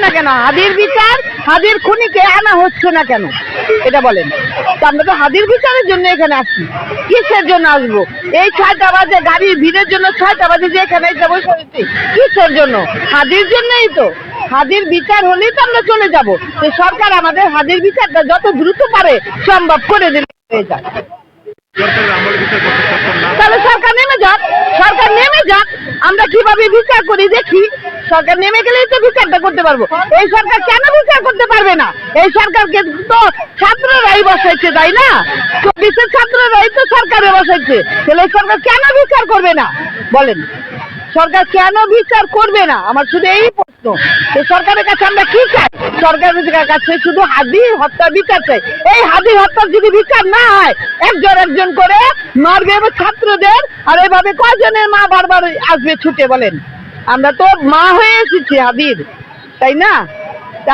না কেন? হাদির বিচার, হাদির খুনিকে আনা হচ্ছে না কেন এটা বলেন। আমরা তো হাদির বিচারের জন্য এখানে আসছি, কিসের জন্য আসবো? এই 6টা বাজে গাড়ির ভিড়ের জন্য 6টা বাজে যে এখানে এসে বসে রয়েছি, কিসের জন্য? হাদির জন্যই তো। হাদির বিচার হলেই তো আমরা চলে যাব। তো সরকার আমাদের হাদির বিচারটা যত দ্রুত পারে সম্ভব করে দিলে হয়ে যায়। তাহলে সরকার নেমে যাক, সরকার নেমে যাক, আমরা কিভাবে বিচার করি দেখি। সরকার নেমে গেলেই তো বিচারটা করতে পারবো। এই সরকার কেন বিচার করতে পারবে না? এই সরকারকে তো ছাত্ররাই বসাইছে, তাই না? 24-এর ছাত্ররাই তো সরকারে বসাইছে। তাহলে সরকার কেন বিচার করবে না বলেন? সরকার কেন বিচার করবে না? আমার শুধু এই প্রশ্ন। সরকারের কাছে আমরা কি চাই? সরকারের কাছে শুধু হাদি হত্যা বিচার চাই। এই হাদি হত্যার যদি বিচার না হয়, একজন একজন করে মারবে ছাত্রদের, আর এভাবে কয়জনের মা বারবার আসবে ছুটে বলেন? আমরা তো মা হয়ে এসেছি হাদির, তাই না?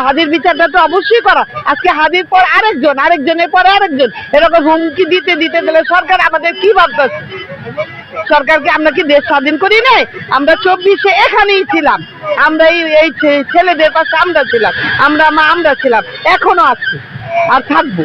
হাদির বিচারটা তো অবশ্যই করা। আজকে হাদির পর আরেকজন, আরেকজনের পরে আরেকজন, এরকম হুমকি দিতে দিতে গেলে সরকার আমাদের কি ভাবতেছে? সরকারকে আমরা কি দেশ স্বাধীন করি নাই? আমরা 24-এ এখানেই ছিলাম। আমরা এই ছেলেদের পাশে আমরা ছিলাম, আমরা ছিলাম, এখনো আছি আর থাকবো।